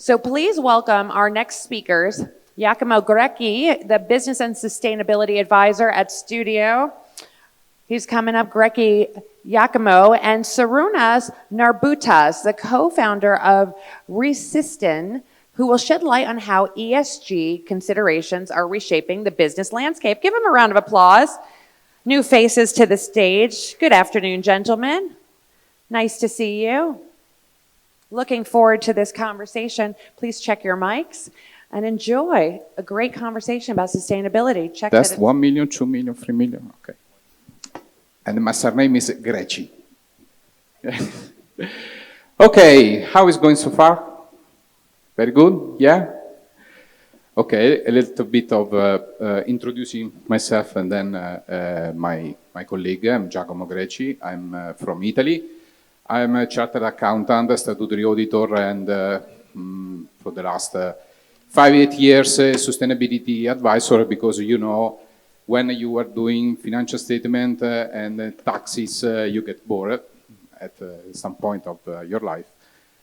So please welcome our next speakers, Giacomo Grecchi, the Business and Sustainability Advisor at Studio. He's coming up, Giacomo, and Sarunas Narbutas, the co-founder of Resistin, who will shed light on how ESG considerations are reshaping the business landscape. Give him a round of applause. New faces to the stage. Good afternoon, gentlemen. Nice to see you. Looking forward to this conversation. Please check your mics and enjoy a great conversation about sustainability. Check That's 1 million, 2 million, 3 million. Okay. And my surname is Grecchi. Okay, how is going so far? Very good? Yeah? Okay, a little bit of introducing myself and then my colleague. I'm Giacomo Grecchi. I'm from Italy. I'm a chartered accountant, a statutory auditor, and for the last 5-8 years, sustainability advisor, because when you are doing financial statement and taxes, you get bored at some point of your life.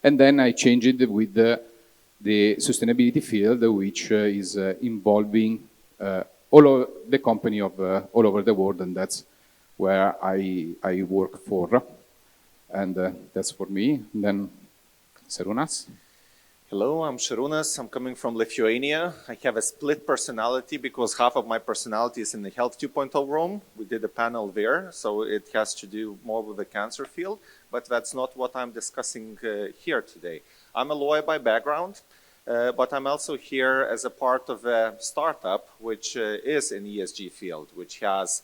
And then I changed it with the sustainability field, which is involving all of the company of all over the world, and that's where I work for. And that's for me. And then Sarunas. Hello, I'm Sharunas. I'm coming from Lithuania. I have a split personality because half of my personality is in the Health 2.0 room. We did a panel there, so it has to do more with the cancer field, but that's not what I'm discussing here today. I'm a lawyer by background, but I'm also here as a part of a startup which is in ESG field, which has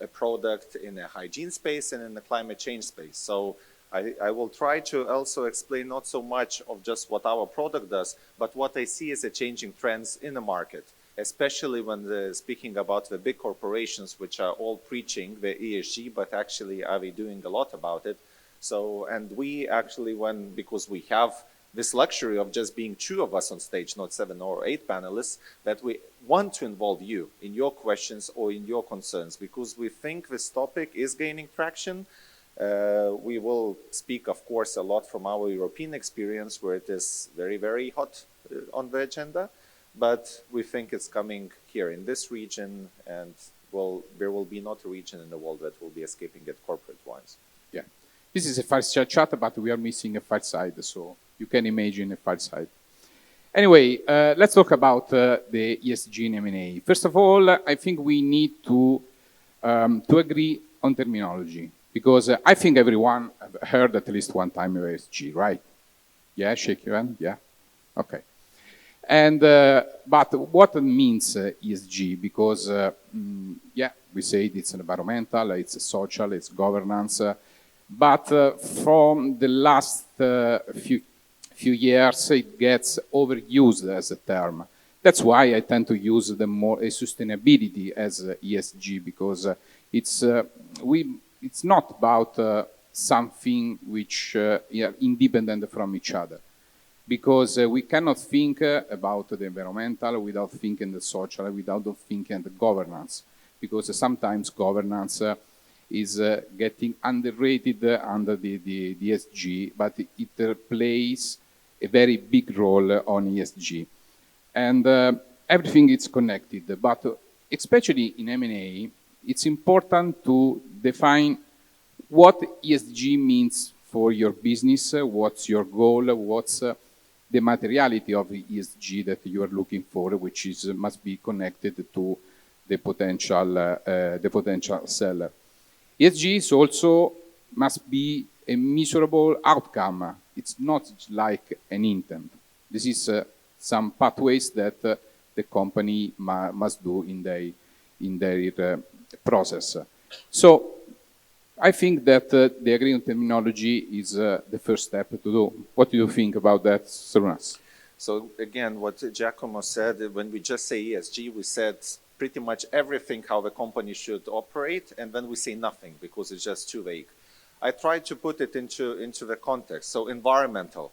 a product in a hygiene space and in the climate change space. So I will try to also explain not so much of just what our product does, but what I see as a changing trends in the market, especially when speaking about the big corporations, which are all preaching the ESG, but actually are they doing a lot about it? So, and we actually, because we have this luxury of just being 2 of us on stage, not 7 or 8 panelists, that we want to involve you in your questions or in your concerns, because we think this topic is gaining traction. We will speak, of course, a lot from our European experience, where it is very, very hot on the agenda, but we think it's coming here in this region, and there will be not a region in the world that will be escaping it corporate-wise. Yeah, this is a Fireside chat, but we are missing a Fireside, so you can imagine a Fireside. Anyway, let's talk about the ESG in M&A. First of all, I think we need to agree on terminology, because I think everyone heard at least one time of ESG, right? Yeah, shake your hand, yeah? Okay. And, but what means ESG? Because, yeah, we say it's environmental, it's social, it's governance, but from the last few years, it gets overused as a term. That's why I tend to use the more sustainability as ESG, because it's not about something which are independent from each other. Because we cannot think about the environmental without thinking the social, without thinking the governance. Because sometimes governance is getting underrated under the ESG, but it plays a very big role on ESG. And everything is connected, but especially in M&A, it's important to define what ESG means for your business, what's your goal, what's the materiality of the ESG that you are looking for, which must be connected to the potential seller. ESG is also must be a measurable outcome. It's not like an intent. This is some pathways that the company must do in their process. So I think that the agreement terminology is the first step to do. What do you think about that, Sarunas? So again, what Giacomo said, when we just say ESG, we said pretty much everything how the company should operate, and then we say nothing because it's just too vague. I tried to put it into the context. So environmental.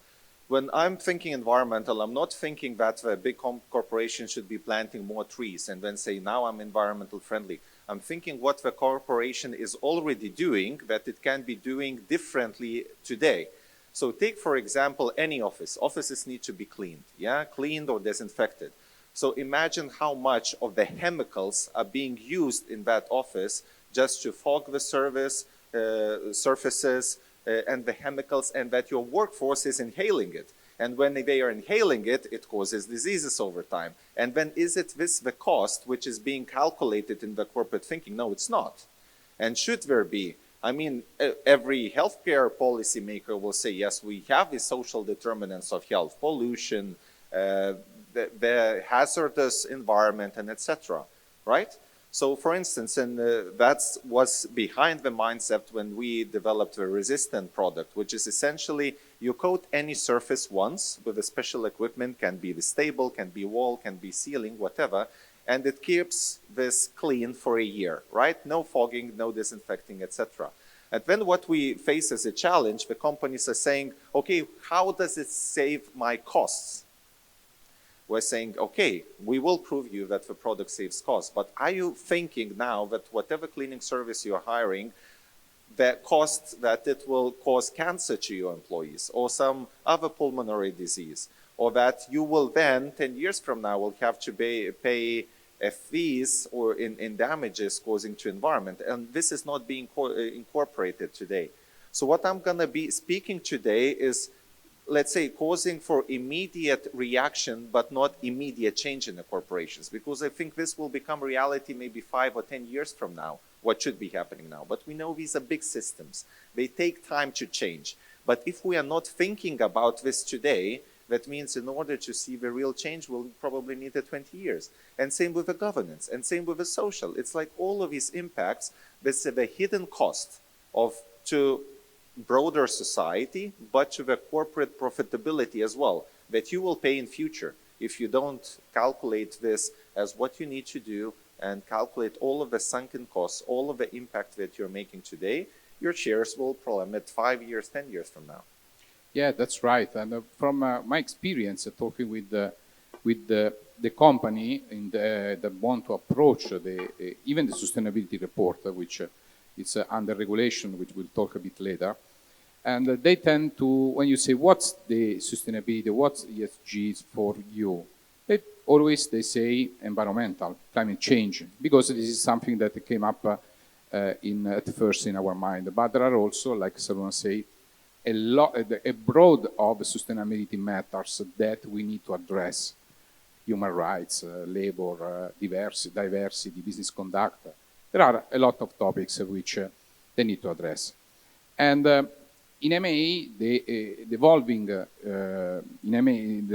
When I'm thinking environmental, I'm not thinking that the big corporation should be planting more trees and then say, now I'm environmental friendly. I'm thinking what the corporation is already doing that it can be doing differently today. So take, for example, any office. Offices need to be cleaned, yeah, cleaned or disinfected. So imagine how much of the chemicals are being used in that office just to fog the surfaces and the chemicals, and that your workforce is inhaling it. And when they are inhaling it, it causes diseases over time. And then is it this the cost which is being calculated in the corporate thinking? No, it's not. And should there be? I mean, every healthcare policymaker will say, yes, we have the social determinants of health, pollution, the hazardous environment, and etc. Right? So, for instance, and that's what's behind the mindset when we developed the resistant product, which is essentially you coat any surface once with a special equipment, can be the stable, can be wall, can be ceiling, whatever, and it keeps this clean for a year, right? No fogging, no disinfecting, etc. And then what we face as a challenge, the companies are saying, okay, how does it save my costs? We're saying, okay, we will prove you that the product saves costs, but are you thinking now that whatever cleaning service you're hiring, the cost that it will cause cancer to your employees or some other pulmonary disease, or that you will then, 10 years from now, will have to pay fees or in damages causing to environment. And this is not being incorporated today. So what I'm going to be speaking today is, let's say, causing for immediate reaction, but not immediate change in the corporations, because I think this will become reality maybe 5 or 10 years from now, what should be happening now. But we know these are big systems. They take time to change. But if we are not thinking about this today, that means in order to see the real change, we'll probably need 20 years. And same with the governance, and same with the social. It's like all of these impacts, this is the hidden cost of to broader society, but to the corporate profitability as well, that you will pay in future if you don't calculate this as what you need to do and calculate all of the sunken costs, all of the impact that you're making today. Your shares will plummet 5 years, 10 years from now. Yeah, that's right. And from my experience talking with the company that want to approach even the sustainability report, which it's under regulation, which we'll talk a bit later. And they tend to, when you say, what's the sustainability, what's ESG for you? They say environmental, climate change, because this is something that came up at first in our mind. But there are also, like Saruna say, a broad of sustainability matters that we need to address. Human rights, labor, diversity, business conduct. There are a lot of topics which they need to address. And in M&A, the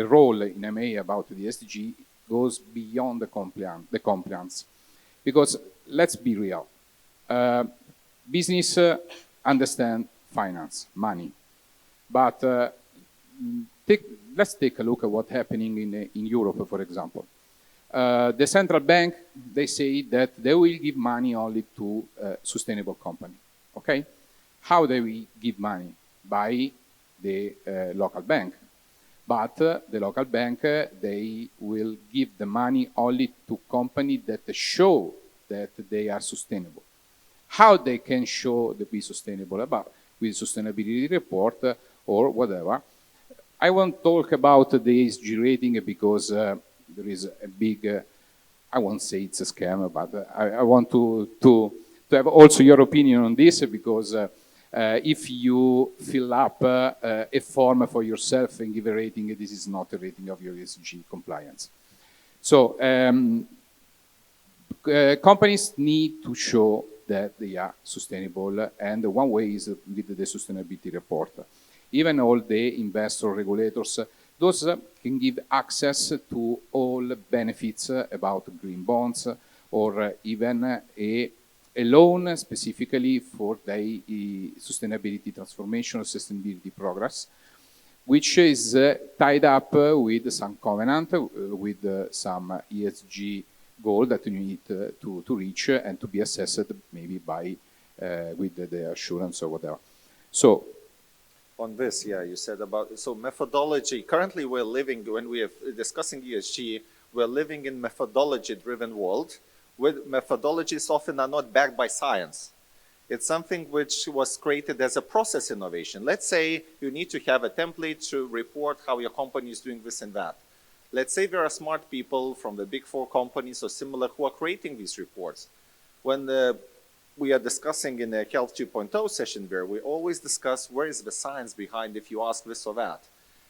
role in M&A about the SDG goes beyond the compliance. Because let's be real, business understand finance, money. But let's take a look at what's happening in Europe, for example. The central bank, they say that they will give money only to sustainable company. Okay? How do we give money? By the local bank. But the local bank, they will give the money only to companies that show that they are sustainable. How they can show to be sustainable about with sustainability report or whatever. I won't talk about the ESG rating because there is a big, I won't say it's a scam, but I want to have also your opinion on this because if you fill up a form for yourself and give a rating, this is not a rating of your ESG compliance. So companies need to show that they are sustainable, and one way is with the sustainability report. Even all the investor regulators, those can give access to all benefits about green bonds or even a loan specifically for the sustainability transformation or sustainability progress, which is tied up with some covenant, with some ESG goal that you need to reach and to be assessed maybe by with the assurance or whatever. So on this, yeah, you said about, so methodology, currently we're living, when we are discussing ESG, we're living in methodology-driven world, where methodologies often are not backed by science. It's something which was created as a process innovation. Let's say you need to have a template to report how your company is doing this and that. Let's say there are smart people from the big four companies or similar who are creating these reports. When we are discussing in the Health 2.0 session there, we always discuss where is the science behind if you ask this or that.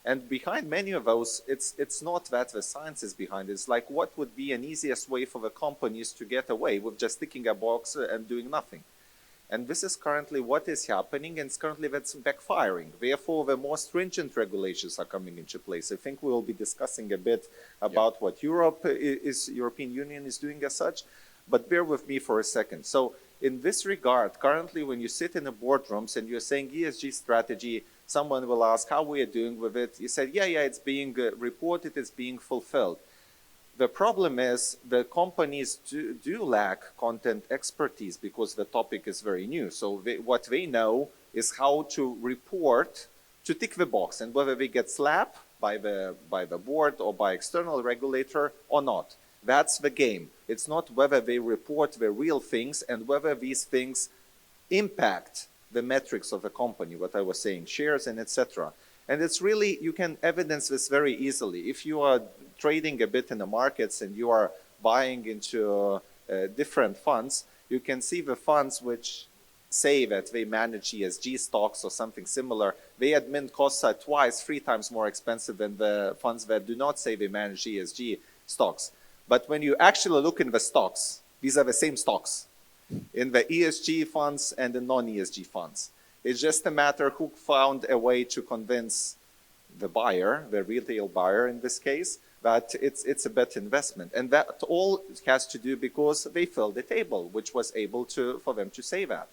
And behind many of those, it's not that the science is behind it. It's like what would be an easiest way for the companies to get away with just ticking a box and doing nothing. And this is currently what is happening, and it's currently that's backfiring. Therefore, the more stringent regulations are coming into place. I think we will be discussing a bit about what European Union is doing as such, but bear with me for a second. So in this regard, currently when you sit in the boardrooms and you're saying ESG strategy, someone will ask how we are doing with it. You said, yeah, it's being reported, it's being fulfilled. The problem is the companies do lack content expertise because the topic is very new. So what they know is how to report, to tick the box, and whether they get slapped by the board or by external regulator or not. That's the game. It's not whether they report the real things and whether these things impact the metrics of the company, what I was saying, shares and etc. And it's really, you can evidence this very easily. If you are trading a bit in the markets and you are buying into different funds, you can see the funds which say that they manage ESG stocks or something similar, their admin costs are twice, 3 times more expensive than the funds that do not say they manage ESG stocks. But when you actually look in the stocks, these are the same stocks in the ESG funds and the non-ESG funds. It's just a matter who found a way to convince the buyer, the retail buyer in this case, that it's a better investment. And that all has to do because they filled the table, which was able for them to say that.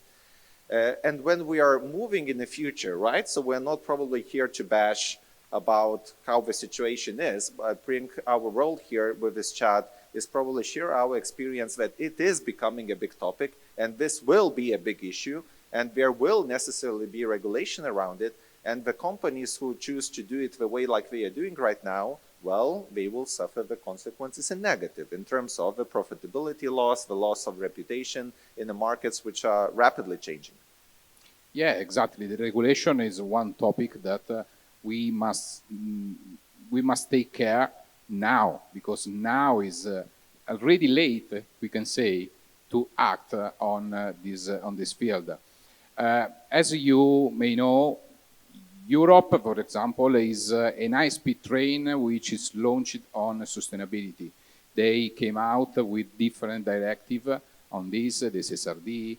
And when we are moving in the future, right? So we're not probably here to bash about how the situation is, but I think our role here with this chat is probably share our experience that it is becoming a big topic, and this will be a big issue, and there will necessarily be regulation around it, and the companies who choose to do it the way like they are doing right now, well, they will suffer the consequences in negative in terms of the profitability loss, the loss of reputation in the markets which are rapidly changing. Yeah, exactly. The regulation is one topic that we must take care now, because now is already late, we can say, to act on this field. As you may know, Europe, for example, is an high-speed train which is launched on sustainability. They came out with different directives on this, the CSRD,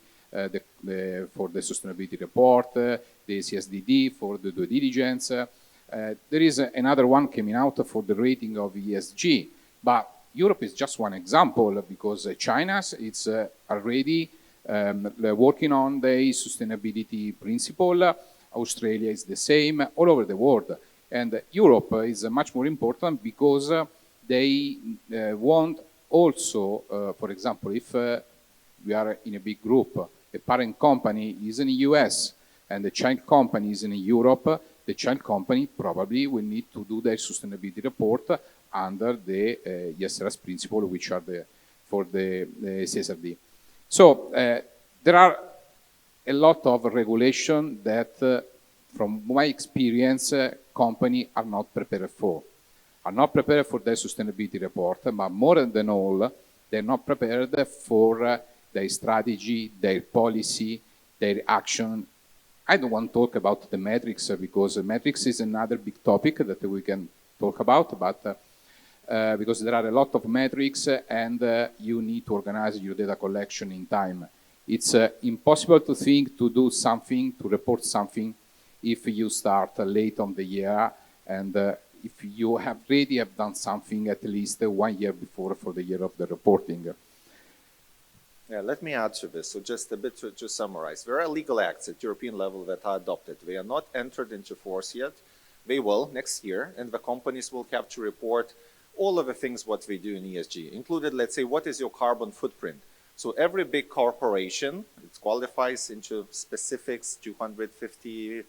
for the sustainability report, the CSDD for the due diligence. There is another one coming out for the rating of ESG, but Europe is just one example because China is already working on the sustainability principle. Australia is the same, all over the world. And Europe is much more important because they want also, for example, if we are in a big group, a parent company is in the US and the child company is in Europe, the child company probably will need to do their sustainability report under the ESRS principle, which are for the CSRD. So there are a lot of regulation that, from my experience, companies are not prepared for. Are not prepared for their sustainability report, but more than all, they're not prepared for their strategy, their policy, their action. I don't want to talk about the metrics because metrics is another big topic that we can talk about, but because there are a lot of metrics and you need to organize your data collection in time. It's impossible to think to do something, to report something, if you start late on the year and if you have already done something at least 1 year before for the year of the reporting. Yeah, let me add to this. So just a bit to summarize. There are legal acts at European level that are adopted. They are not entered into force yet. They will next year, and the companies will have to report all of the things what they do in ESG, included, let's say, what is your carbon footprint? So every big corporation, it qualifies into specifics, 250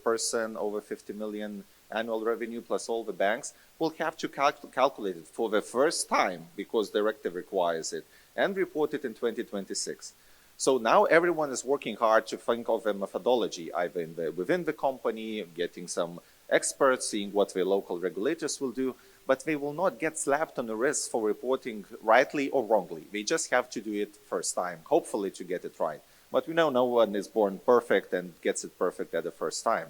person, over 50 million annual revenue, plus all the banks, will have to calculate it for the first time, because directive requires it, and report it in 2026. So now everyone is working hard to think of a methodology, either within the company, getting some experts, seeing what the local regulators will do, but they will not get slapped on the wrist for reporting rightly or wrongly. They just have to do it first time, hopefully to get it right. But we know no one is born perfect and gets it perfect at the first time.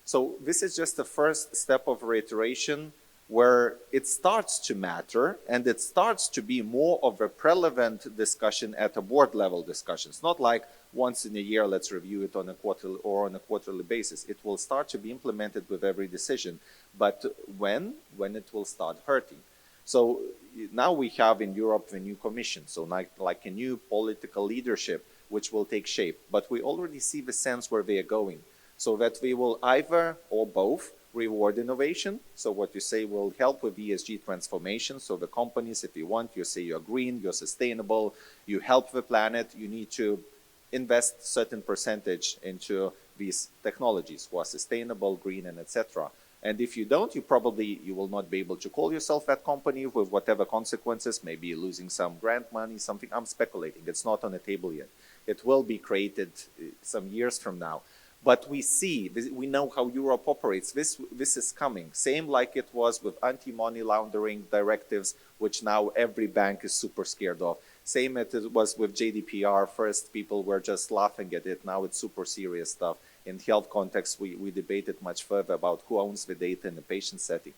So this is just the first step of reiteration where it starts to matter and it starts to be more of a relevant discussion at a board level discussions. Not like once in a year, let's review it on a quarterly basis. It will start to be implemented with every decision. But when it will start hurting. So now we have in Europe the new commission, so like a new political leadership which will take shape. But we already see the sense where they are going, so that they will either or both reward innovation. So what you say will help with ESG transformation. So the companies, if you want, you say you're green, you're sustainable, you help the planet, you need to invest certain percentage into these technologies who are sustainable, green, and etc. And if you don't, you will not be able to call yourself that company with whatever consequences, maybe losing some grant money, something. I'm speculating. It's not on the table yet. It will be created some years from now. But we know how Europe operates. This is coming. Same like it was with anti-money laundering directives, which now every bank is super scared of. Same as it was with GDPR. First, people were just laughing at it. Now it's super serious stuff. In health context, we debated much further about who owns the data in the patient setting.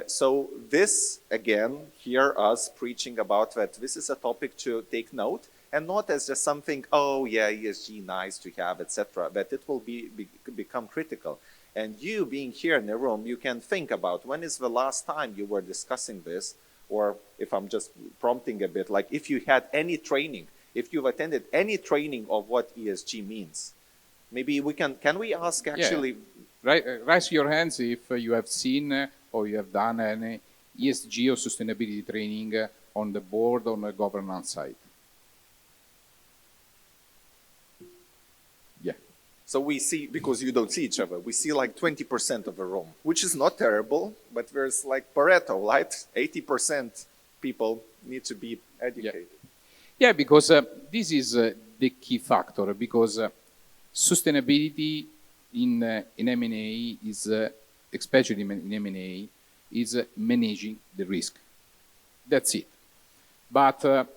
So this, again, hear us preaching about that this is a topic to take note, and not as just something, oh yeah, ESG, nice to have, etc., but it will become critical. And you being here in the room, you can think about when is the last time you were discussing this, or if I'm just prompting a bit, like if you had any training, if you've attended any training of what ESG means. Maybe we can we ask actually? Yeah. Raise your hands if you have seen or you have done any ESG or sustainability training on the board on the governance side. Yeah. So we see, because you don't see each other, we see like 20% of the room, which is not terrible, but there's like Pareto, right? 80% people need to be educated. Yeah, because this is the key factor, because sustainability in M&A is, especially in M&A, is managing the risk. That's it. But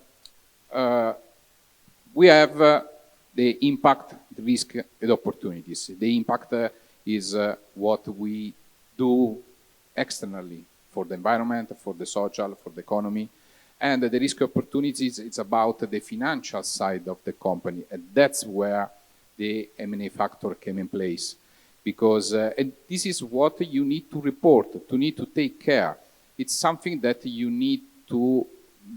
we have the impact, the risk, and opportunities. The impact is what we do externally for the environment, for the social, for the economy. And the risk opportunities, it's about the financial side of the company. And that's where the M&A factor came in place. Because and this is what you need to report, to need to take care. It's something that you need to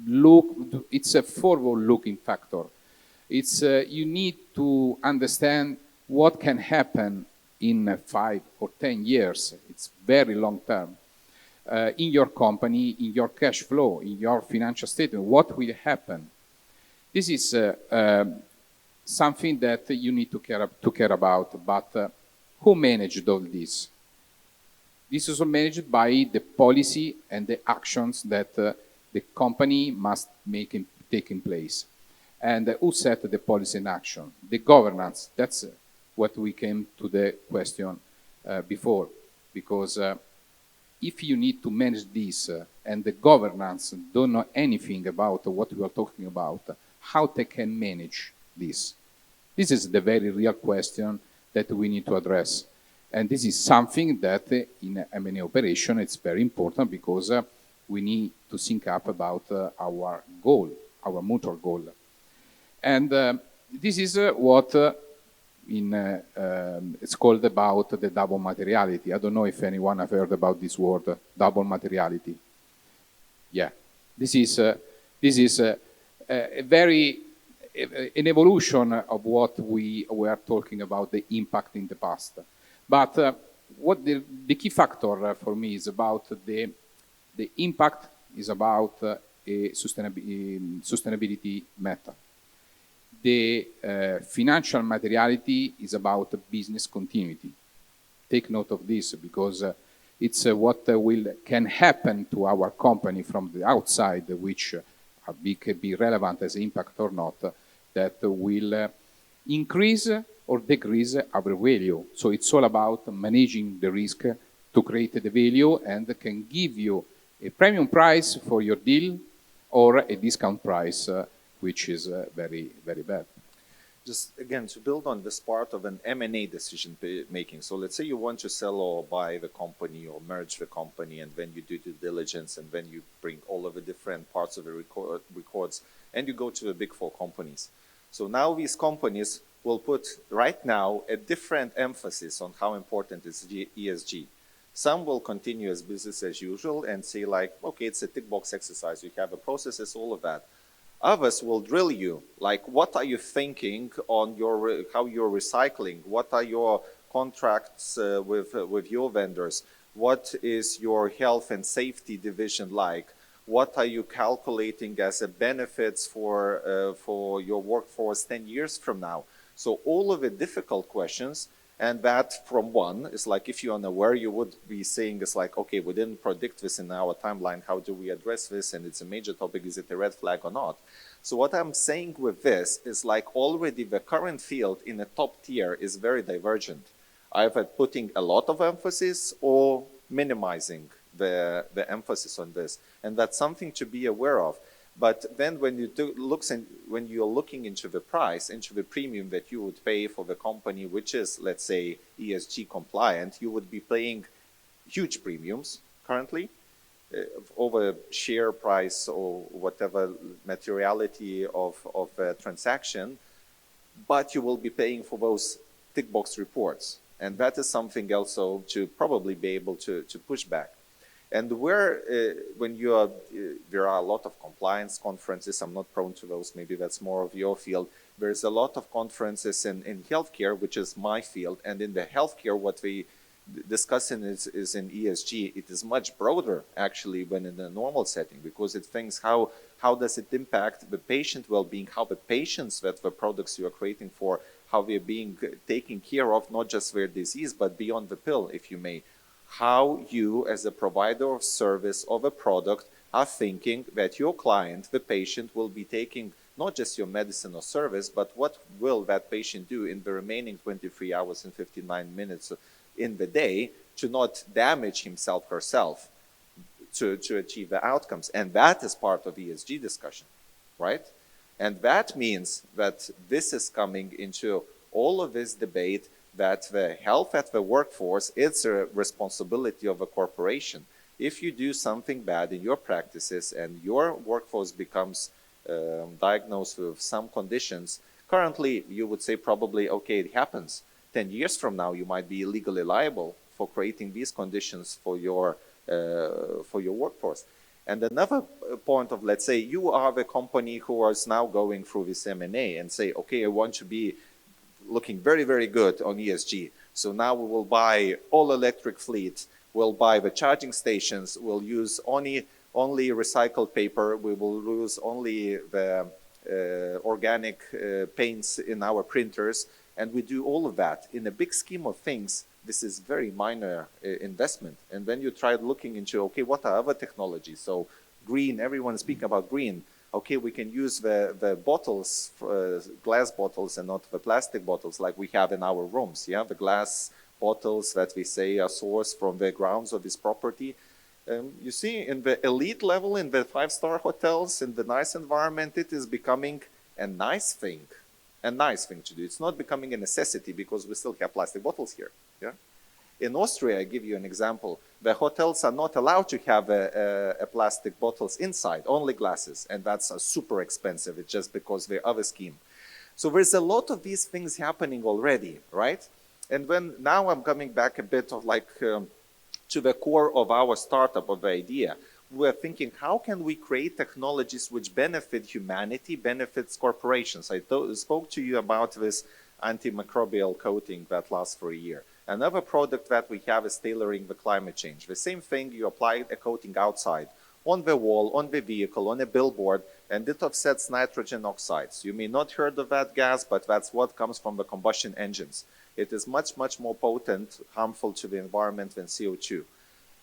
look, it's a forward-looking factor. It's you need to understand what can happen in 5 or 10 years. It's very long term. In your company, in your cash flow, in your financial statement, what will happen? This is something that you need to care about. But who managed all this? This is managed by the policy and the actions that the company must take in place. And who set the policy in action? The governance. That's what we came to the question before. Because if you need to manage this and the governance don't know anything about what we are talking about, how they can manage this? This is the very real question that we need to address. And this is something that in M&A operation, it's very important because we need to think up about our goal, our mutual goal. And this is what it's called about the double materiality. I don't know if anyone have heard about this word, double materiality. Yeah, this is a very an evolution of what we were talking about, the impact in the past. But what the key factor for me is about the impact is about a sustainability matter. The financial materiality is about business continuity. Take note of this because it's what can happen to our company from the outside, which can be relevant as impact or not, that will increase or decrease our value. So it's all about managing the risk to create the value and can give you a premium price for your deal or a discount price, which is very, very bad. Just again, to build on this part of an M&A decision making. So let's say you want to sell or buy the company or merge the company, and then you do due diligence, and then you bring all of the different parts of the records, and you go to the big four companies. So now these companies will put right now a different emphasis on how important is ESG. Some will continue as business as usual and say like, okay, it's a tick box exercise. You have the processes, all of that. Others will drill you, like what are you thinking on your how you're recycling? What are your contracts with your vendors? What is your health and safety division like? What are you calculating as a benefits for your workforce 10 years from now? So all of the difficult questions, and that from one is like, if you're unaware, you would be saying it's like, okay, we didn't predict this in our timeline. How do we address this? And it's a major topic. Is it a red flag or not? So what I'm saying with this is like already the current field in the top tier is very divergent, either putting a lot of emphasis or minimizing the emphasis on this. And that's something to be aware of. But then when you when you're looking into the price, into the premium that you would pay for the company, which is, let's say, ESG compliant, you would be paying huge premiums currently over share price or whatever materiality of a transaction, but you will be paying for those tick box reports. And that is something also to probably be able to push back. And where, when you are, there are a lot of compliance conferences. I'm not prone to those. Maybe that's more of your field. There's a lot of conferences in healthcare, which is my field. And in the healthcare, what we discussing is in ESG. It is much broader, actually, than in a normal setting, because it thinks how does it impact the patient well-being, how the patients that the products you are creating for, how they're being taken care of, not just their disease, but beyond the pill, if you may. How you, as a provider of service of a product, are thinking that your client, the patient, will be taking not just your medicine or service, but what will that patient do in the remaining 23 hours and 59 minutes in the day to not damage himself, herself, to achieve the outcomes. And that is part of ESG discussion, right? And that means that this is coming into all of this debate that the health at the workforce is a responsibility of a corporation. If you do something bad in your practices and your workforce becomes diagnosed with some conditions, currently you would say probably, okay, it happens. 10 years from now, you might be legally liable for creating these conditions for your workforce. And another point of, let's say, you are the company who is now going through this M&A and say, okay, I want to be looking very, very good on ESG. So now we will buy all electric fleets, we'll buy the charging stations, we'll use only recycled paper, we will use only the organic paints in our printers, and we do all of that. In the big scheme of things, this is very minor investment. And then you try looking into, okay, what are other technologies? So green, everyone speaks about green. Okay, we can use the bottles, glass bottles, and not the plastic bottles like we have in our rooms. Yeah, the glass bottles that we say are sourced from the grounds of this property. You see, in the elite level, in the 5-star hotels, in the nice environment, it is becoming a nice thing to do. It's not becoming a necessity because we still have plastic bottles here. Yeah. In Austria, I give you an example, the hotels are not allowed to have a plastic bottles inside, only glasses, and that's super expensive. It's just because the other scheme. So there's a lot of these things happening already, right? And now I'm coming back a bit of like to the core of our startup, of the idea. We're thinking, how can we create technologies which benefit humanity, benefits corporations? I spoke to you about this antimicrobial coating that lasts for a year. Another product that we have is tailoring the climate change. The same thing, you apply a coating outside, on the wall, on the vehicle, on a billboard, and it offsets nitrogen oxides. You may not heard of that gas, but that's what comes from the combustion engines. It is much, much more potent, harmful to the environment than CO2.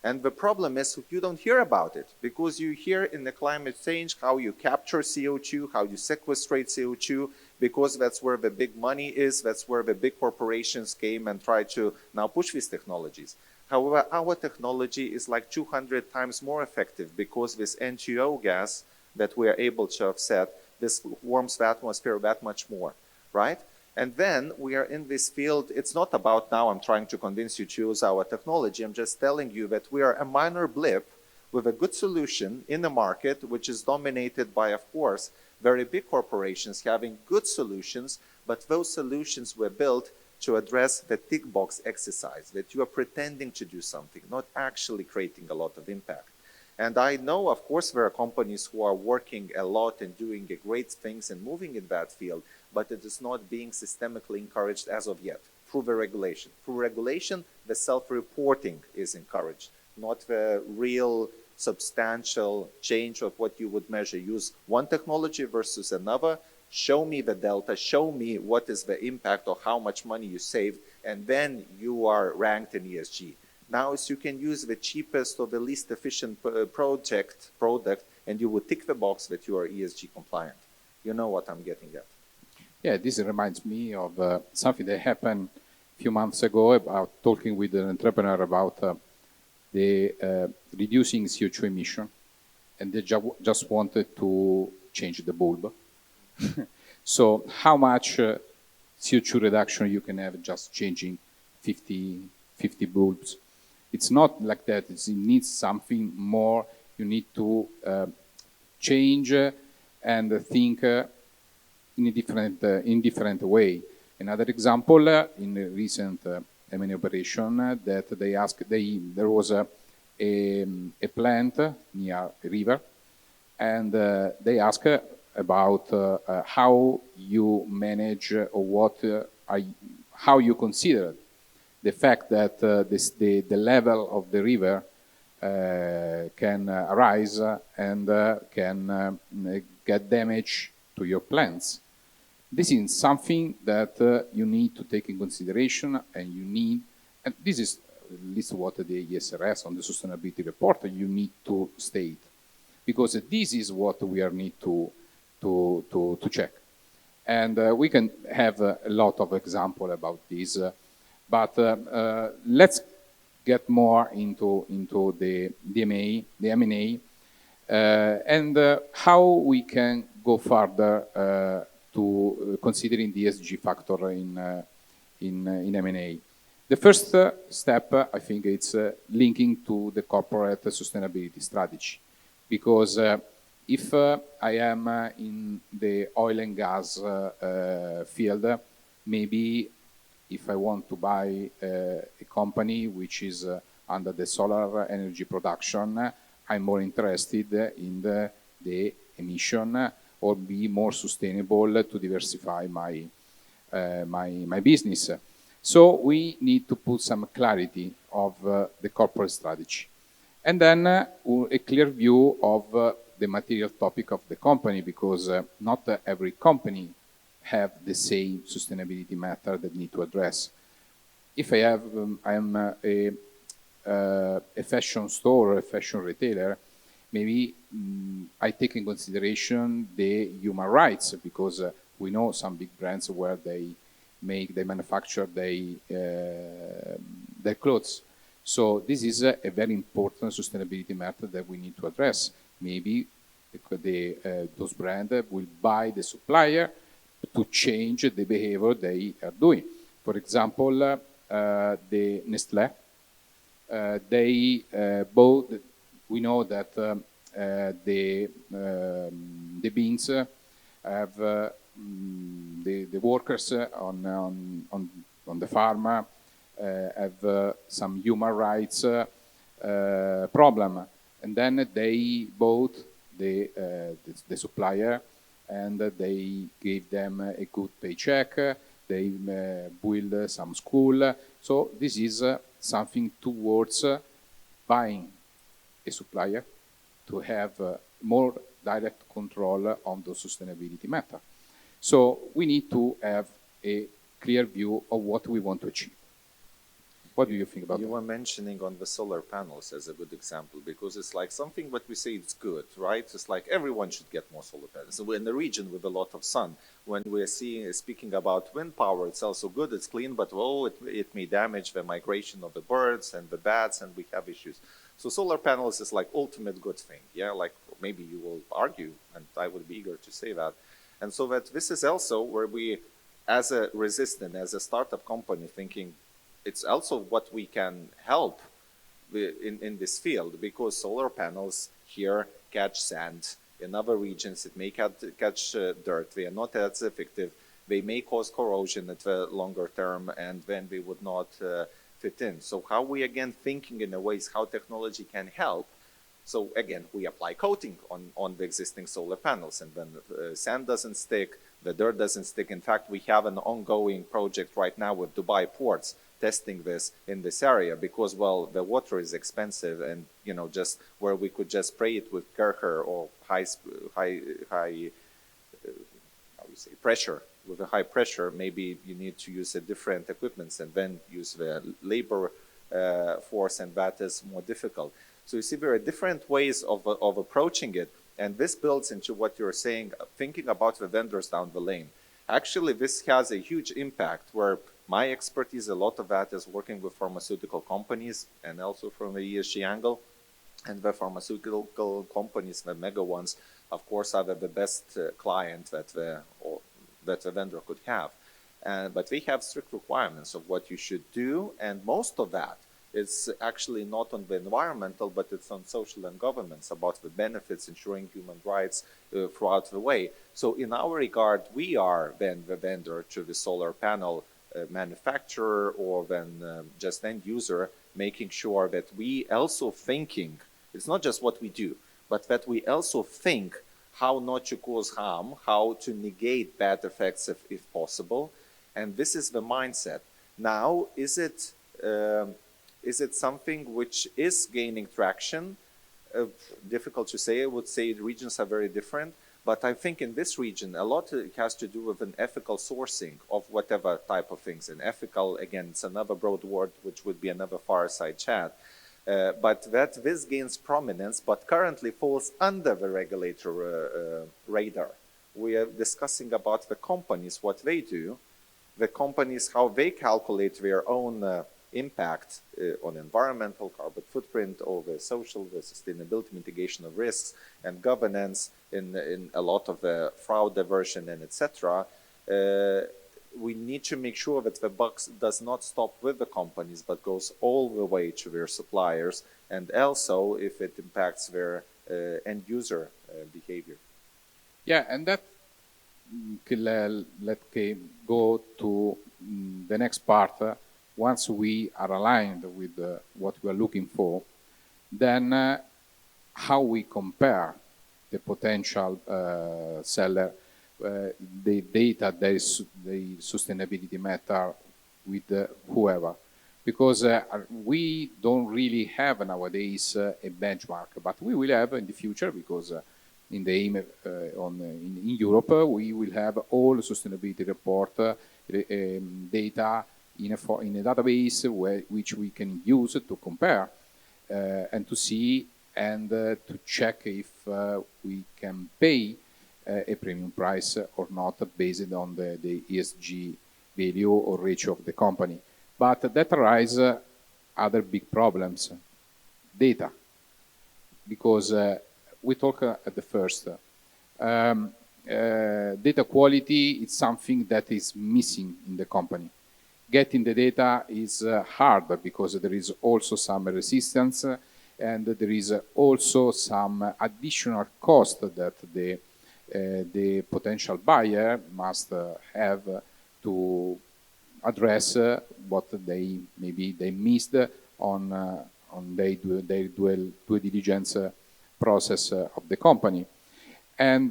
And the problem is you don't hear about it because you hear in the climate change how you capture CO2, how you sequestrate CO2, because that's where the big money is, that's where the big corporations came and tried to now push these technologies. However, our technology is like 200 times more effective because this NTO gas that we are able to offset, this warms the atmosphere that much more, right? And then we are in this field. It's not about now I'm trying to convince you to use our technology. I'm just telling you that we are a minor blip with a good solution in the market, which is dominated by, of course, very big corporations having good solutions, but those solutions were built to address the tick box exercise, that you are pretending to do something, not actually creating a lot of impact. And I know, of course, there are companies who are working a lot and doing great things and moving in that field, but it is not being systemically encouraged as of yet through the regulation. Through regulation, the self-reporting is encouraged, not the real substantial change of what you would measure. Use one technology versus another. Show me the delta. Show me what is the impact of how much money you saved, and then you are ranked in ESG. Now, you can use the cheapest or the least efficient product, and you would tick the box that you are ESG compliant. You know what I'm getting at. Yeah, this reminds me of something that happened a few months ago about talking with an entrepreneur about the reducing CO2 emission, and they just wanted to change the bulb. So how much CO2 reduction you can have just changing 50 bulbs? It's not like that. It needs something more. You need to change and think in a different way. Another example, in a recent M&A operation, that they asked, there was a plant near a river, and they asked about how you manage or how you consider the fact that the level of the river can rise and can get damage to your plants. This is something that you need to take in consideration, and this is at least what the ESRS on the sustainability report you need to state, because this is what we are need to check. And we can have a lot of example about this, but let's get more into the M&A, and how we can go further to considering the ESG factor in M&A. The first step, I think, it's linking to the corporate sustainability strategy, because if I am in the oil and gas field, maybe if I want to buy a company which is under the solar energy production, I'm more interested in the emission or be more sustainable to diversify my business. So we need to put some clarity of the corporate strategy. And then a clear view of the material topic of the company, because not every company have the same sustainability matter that need to address. If I am a fashion store or a fashion retailer, maybe I take in consideration the human rights, because we know some big brands where they manufacture their clothes. So this is a very important sustainability matter that we need to address. Maybe those brands will buy the supplier to change the behavior they are doing. For example, the Nestlé, we know that the beans have the workers on the farm have some human rights problem, and then they bought the supplier, and they gave them a good paycheck. They build some school. So this is something towards buying a supplier to have more direct control on the sustainability matter. So we need to have a clear view of what we want to achieve. What do you think about You that? were mentioning on the solar panels as a good example, because it's like something what we say it's good, right? It's like everyone should get more solar panels. So we're in a region with a lot of sun. When we're speaking about wind power, it's also good, it's clean, but it may damage the migration of the birds and the bats, and we have issues. So solar panels is like ultimate good thing, yeah? Like maybe you will argue, and I would be eager to say that. And so that this is also where we, as a resistant, as a startup company, thinking, it's also what we can help in this field, because solar panels here catch sand. In other regions, it may catch dirt. They are not as effective. They may cause corrosion at the longer term, and then they would not fit in. So how we, again, thinking in a ways how technology can help. So again, we apply coating on the existing solar panels, and then sand doesn't stick, the dirt doesn't stick. In fact, we have an ongoing project right now with Dubai ports testing this in this area, because, well, the water is expensive, and, you know, just where we could just spray it with Kercher or high pressure, with a high pressure, maybe you need to use a different equipments and then use the labor force, and that is more difficult. So you see, there are different ways of approaching it, and this builds into what you're saying, thinking about the vendors down the lane. Actually, this has a huge impact, where my expertise, a lot of that is working with pharmaceutical companies, and also from the ESG angle. And the pharmaceutical companies, the mega ones, of course, are the best client that the vendor could have. But they have strict requirements of what you should do, and most of that is actually not on the environmental, but it's on social and governance, about the benefits, ensuring human rights throughout the way. So in our regard, we are then the vendor to the solar panel manufacturer, or then just end user, making sure that we also thinking, it's not just what we do, but that we also think how not to cause harm, how to negate bad effects if possible. And this is the mindset. Now, is it something which is gaining traction? Difficult to say. I would say the regions are very different. But I think in this region, a lot has to do with an ethical sourcing of whatever type of things. And ethical, again, it's another broad word, which would be another Fireside chat. But that this gains prominence, but currently falls under the regulator radar. We are discussing about the companies, what they do, the companies, how they calculate their own impact on environmental, carbon footprint, or the social, the sustainability, mitigation of risks, and governance in a lot of the fraud aversion, and etc. We need to make sure that the buck does not stop with the companies, but goes all the way to their suppliers, and also if it impacts their end user behavior. Yeah, and that let's go to the next part. Once we are aligned with what we are looking for, then how we compare the potential seller, the data, the sustainability matter with whoever. Because we don't really have nowadays a benchmark, but we will have in the future, because in the aim in Europe, we will have all sustainability report data in a database which we can use to compare and to see and to check if we can pay a premium price or not, based on the ESG value or ratio of the company. But that arises other big problems. Data, because we talk at the first. Data quality is something that is missing in the company. Getting the data is hard, because there is also some resistance, and there is also some additional cost that the potential buyer must have to address what they missed on their due diligence process of the company. And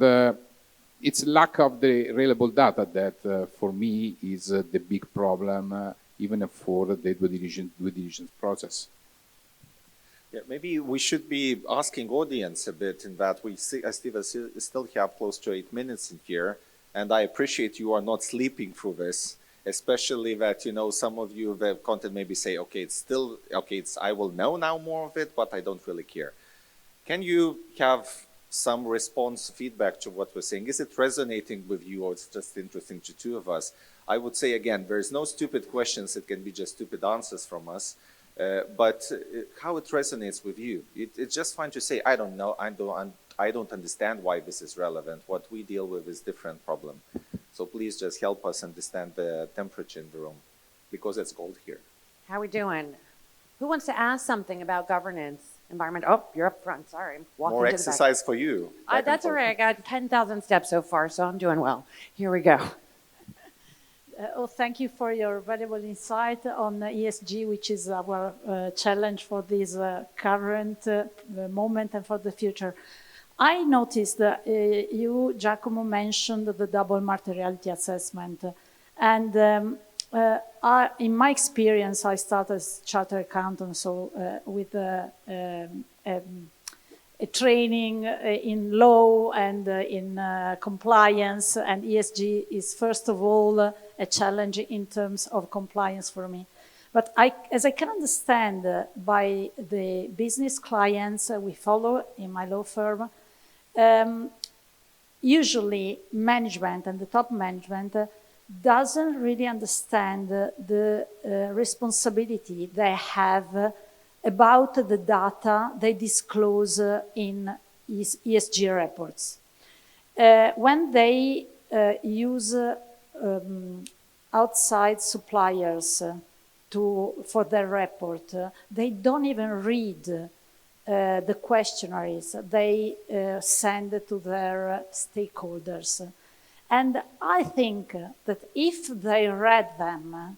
it's lack of the reliable data that for me is the big problem, even for the due diligence process. Yeah, maybe we should be asking audience a bit in that we see, Steve, still have close to 8 minutes in here, and I appreciate you are not sleeping through this. especially that, some of you have content maybe say, okay, I will know now more of it, but I don't really care. Can you have some response feedback to what we're saying? Is it resonating with you, or it's just interesting to two of us? I would say, again, there's no stupid questions. It can be just stupid answers from us. But how it resonates with you? It's just fine to say, I don't know, I don't understand why this is relevant. What we deal with is different problem. So please just help us understand the temperature in the room, because it's cold here. How we doing? Who wants to ask something about governance, environment? Oh, you're up front. Sorry, I'm walking More to the back. exercise for you. That's all right. I got 10,000 steps so far, so I'm doing well. Here we go. Thank you for your valuable insight on ESG, which is our challenge for this current moment and for the future. I noticed that you, Giacomo, mentioned the double materiality assessment. And in my experience, I started as chartered accountant, so with a training in law and in compliance, and ESG is first of all a challenge in terms of compliance for me. But as I can understand by the business clients we follow in my law firm, usually management and the top management doesn't really understand the responsibility they have about the data they disclose in ESG reports. When they use outside suppliers for their report, they don't even read the questionnaires they send to their stakeholders. And I think that if they read them,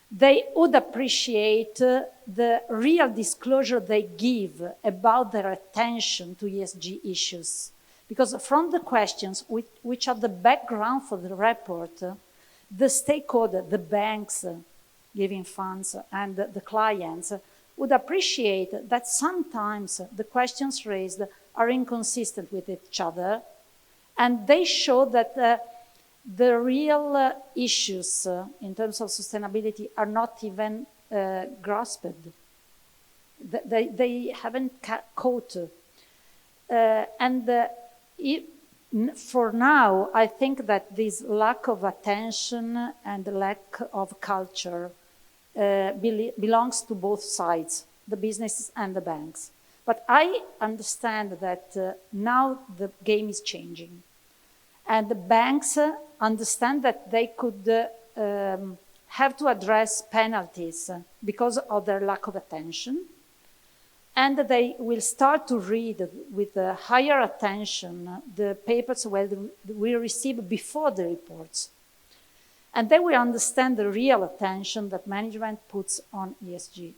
they would appreciate the real disclosure they give about their attention to ESG issues. Because from the questions, which are the background for the report, the stakeholder, the banks giving funds, and the clients would appreciate that sometimes the questions raised are inconsistent with each other, and they show that the real issues in terms of sustainability are not even grasped. They haven't caught. For now, I think that this lack of attention and lack of culture belongs to both sides, the businesses and the banks. But I understand that now the game is changing. And the banks understand that they could have to address penalties because of their lack of attention. And they will start to read with higher attention the papers we receive before the reports. And they will understand the real attention that management puts on ESG.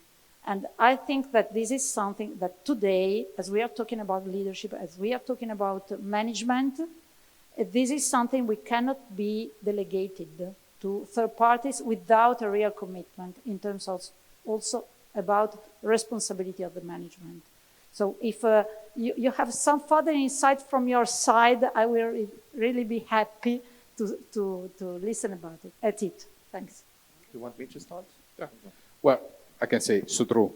And I think that this is something that today, as we are talking about leadership, as we are talking about management, this is something we cannot be delegated to third parties without a real commitment in terms of also about responsibility of the management. So if you have some further insight from your side, I will really be happy to listen about it. At it. Thanks. Do you want me to start? Yeah. Well, I can say so true.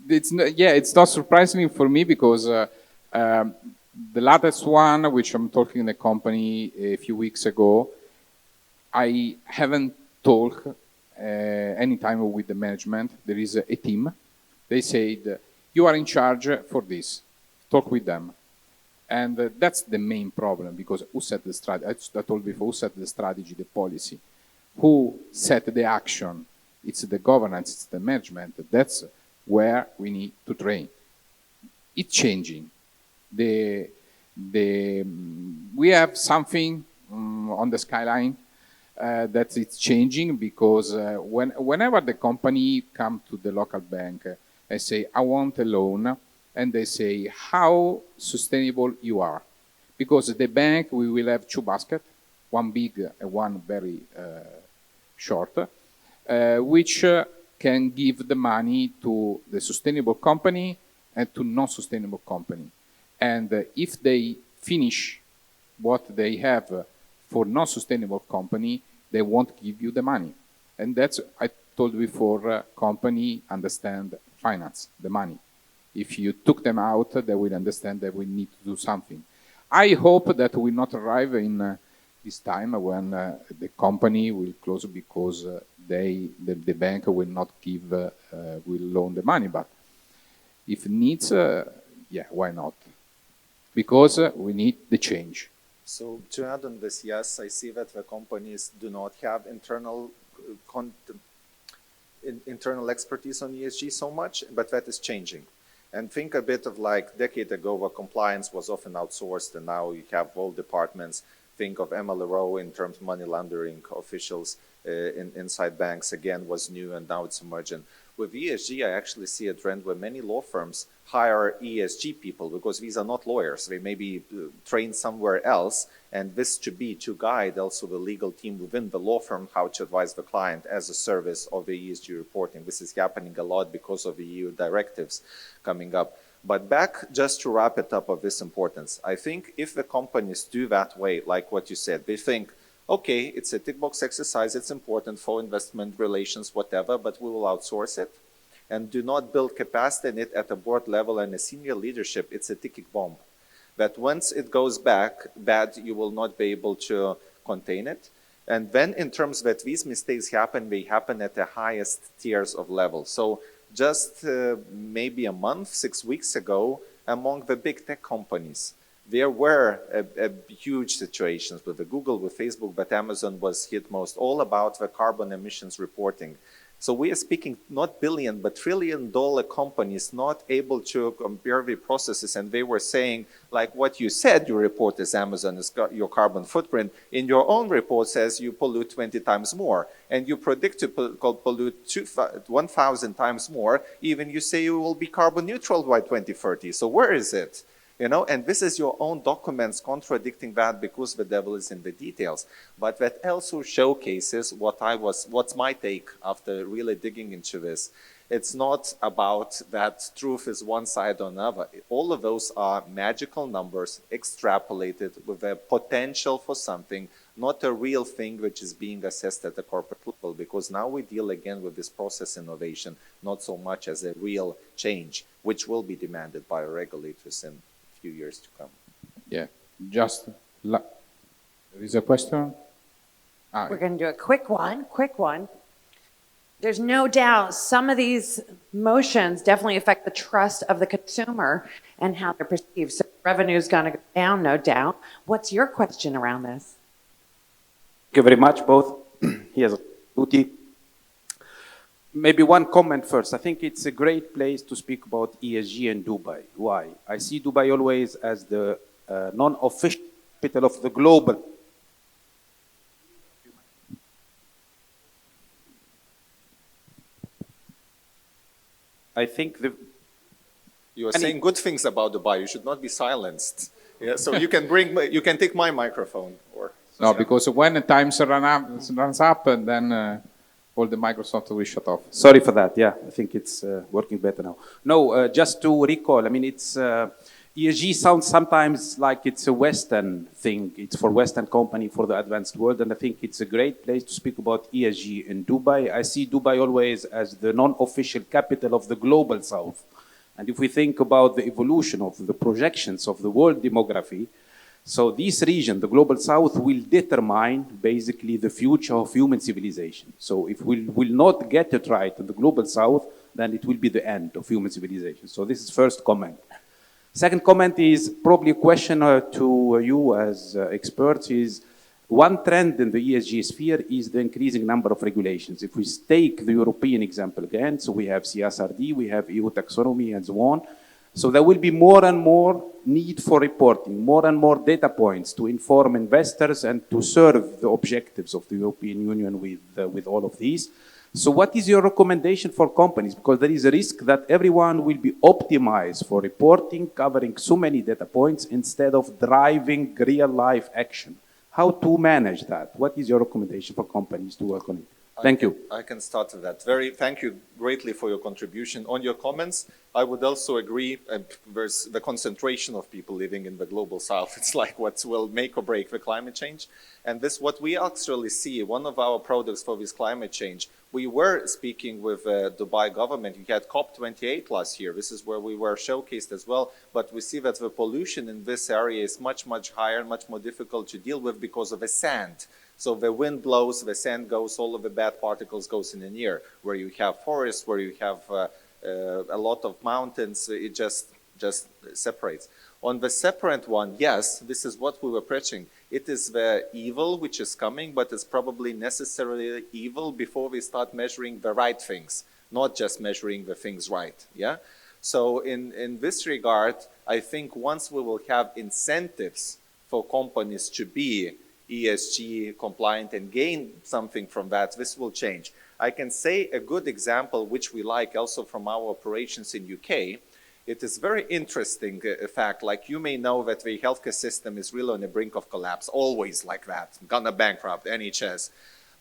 It's not surprising for me because the latest one, which I'm talking in the company a few weeks ago, I haven't talked any time with the management. There is a team. They said, you are in charge for this. Talk with them. And that's the main problem, because who set the strategy? I told before, who set the strategy, the policy? Who set the action? It's the governance, it's the management. That's where we need to train. It's changing. We have something on the skyline that it's changing, because whenever the company come to the local bank and say, I want a loan, and they say, how sustainable you are? Because the bank, we will have two baskets, one big and one very short, which can give the money to the sustainable company and to non-sustainable company. And if they finish what they have for non-sustainable company, they won't give you the money. And that's, I told before, company understand finance, the money. If you took them out, they will understand that we need to do something. I hope that we will not arrive in this time when the company will close because the bank will not give, will loan the money. But if needs, yeah, why not? Because we need the change. So to add on this, yes, I see that the companies do not have internal expertise on ESG so much, but that is changing. And think a bit of like a decade ago where compliance was often outsourced, and now you have whole departments. Think of MLRO in terms of money laundering officials inside banks, again, was new, and now it's emerging. With ESG, I actually see a trend where many law firms hire ESG people because these are not lawyers. They may be trained somewhere else, and this to guide also the legal team within the law firm how to advise the client as a service of the ESG reporting. This is happening a lot because of the EU directives coming up. But back, just to wrap it up of this importance, I think if the companies do that way, like what you said, they think, okay, it's a tick box exercise, it's important for investment relations, whatever, but we will outsource it and do not build capacity in it at a board level and a senior leadership. It's a ticking bomb that once it goes back bad, you will not be able to contain it. And then in terms that these mistakes happen, they happen at the highest tiers of level. So just maybe a month, 6 weeks ago, among the big tech companies, there were huge situations with the Google, with Facebook, but Amazon was hit most, all about the carbon emissions reporting. So we are speaking not billion, but trillion-dollar companies not able to compare the processes. And they were saying, like what you said, your report as Amazon is your carbon footprint. In your own report says you pollute 20 times more. And you predict to pollute 1,000 times more. Even you say you will be carbon neutral by 2030. So where is it? You know, and this is your own documents contradicting that because the devil is in the details. But that also showcases what's my take after really digging into this. It's not about that truth is one side or another. All of those are magical numbers extrapolated with a potential for something, not a real thing which is being assessed at the corporate level, because now we deal again with this process innovation, not so much as a real change, which will be demanded by regulators in few years to come. Yeah, there is a question? We're going to do a quick one. There's no doubt some of these motions definitely affect the trust of the consumer and how they're perceived. So revenue is going to go down, no doubt. What's your question around this? Thank you very much, both. Here's Uti. Maybe one comment first. I think it's a great place to speak about ESG in Dubai. Why? I see Dubai always as the non-official capital of the global. I think you are saying good things about Dubai. You should not be silenced. Yeah, so you can take my microphone. No, because when the times runs up, and then all the Microsoft will shut off. Sorry for that. Yeah, I think it's working better now. No, just to recall, I mean, it's ESG sounds sometimes like it's a Western thing. It's for Western company, for the advanced world, and I think it's a great place to speak about ESG in Dubai. I see Dubai always as the non-official capital of the global South. And if we think about the evolution of the projections of the world demography, so this region, the global South, will determine basically the future of human civilization. So if we will not get it right in the global South, then it will be the end of human civilization. So this is first comment. Second comment is probably a question to you as experts is, one trend in the ESG sphere is the increasing number of regulations. If we take the European example again, so we have CSRD, we have EU taxonomy and so on. So there will be more and more need for reporting, more and more data points to inform investors and to serve the objectives of the European Union with all of these. So what is your recommendation for companies? Because there is a risk that everyone will be optimized for reporting, covering so many data points instead of driving real life action. How to manage that? What is your recommendation for companies to work on it? Thank you. I can start with that. Thank you greatly for your contribution. On your comments, I would also agree, there's the concentration of people living in the global south. It's like what will make or break the climate change. And this, what we actually see, one of our products for this climate change, we were speaking with the Dubai government. We had COP28 last year. This is where we were showcased as well. But we see that the pollution in this area is much, much higher, much more difficult to deal with because of the sand. So the wind blows, the sand goes, all of the bad particles goes in the air. Where you have forests, where you have a lot of mountains, it just separates. On the separate one, yes, this is what we were preaching. It is the evil which is coming, but it's probably necessarily evil before we start measuring the right things, not just measuring the things right, yeah? So in this regard, I think once we will have incentives for companies to be ESG compliant and gain something from that, this will change. I can say a good example, which we like also from our operations in UK. It is very interesting fact, like you may know that the healthcare system is really on the brink of collapse, always like that, gonna bankrupt, NHS.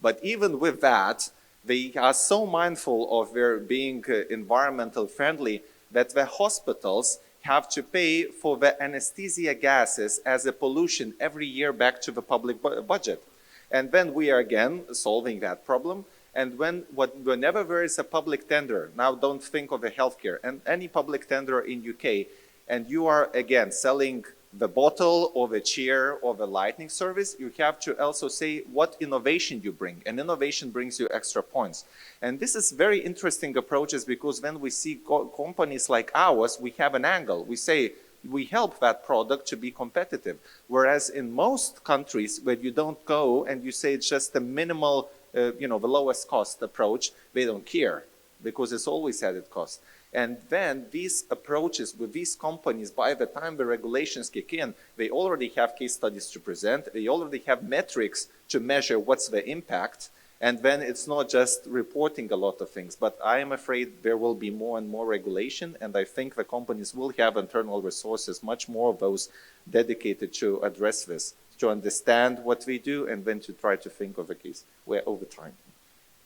But even with that, they are so mindful of their being environmental friendly that the hospitals have to pay for the anesthesia gases as a pollution every year back to the public budget. And then we are again solving that problem. And whenever there is a public tender, now don't think of the healthcare, and any public tender in UK, and you are again selling the bottle or the chair or the lighting service, you have to also say what innovation you bring. And innovation brings you extra points. And this is very interesting approaches because when we see companies like ours, we have an angle. We say we help that product to be competitive. Whereas in most countries where you don't go and you say it's just the minimal, the lowest cost approach, they don't care because it's always added cost. And then these approaches with these companies, by the time the regulations kick in, they already have case studies to present. They already have metrics to measure what's the impact. And then it's not just reporting a lot of things. But I am afraid there will be more and more regulation. And I think the companies will have internal resources, much more of those dedicated to address this, to understand what we do, and then to try to think of a case where over time.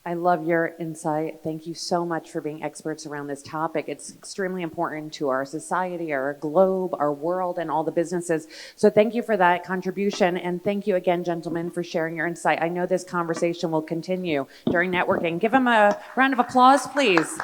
I love your insight. Thank you so much for being experts around this topic. It's extremely important to our society, our globe, our world, and all the businesses. So thank you for that contribution. And thank you again, gentlemen, for sharing your insight. I know this conversation will continue during networking. Give them a round of applause, please.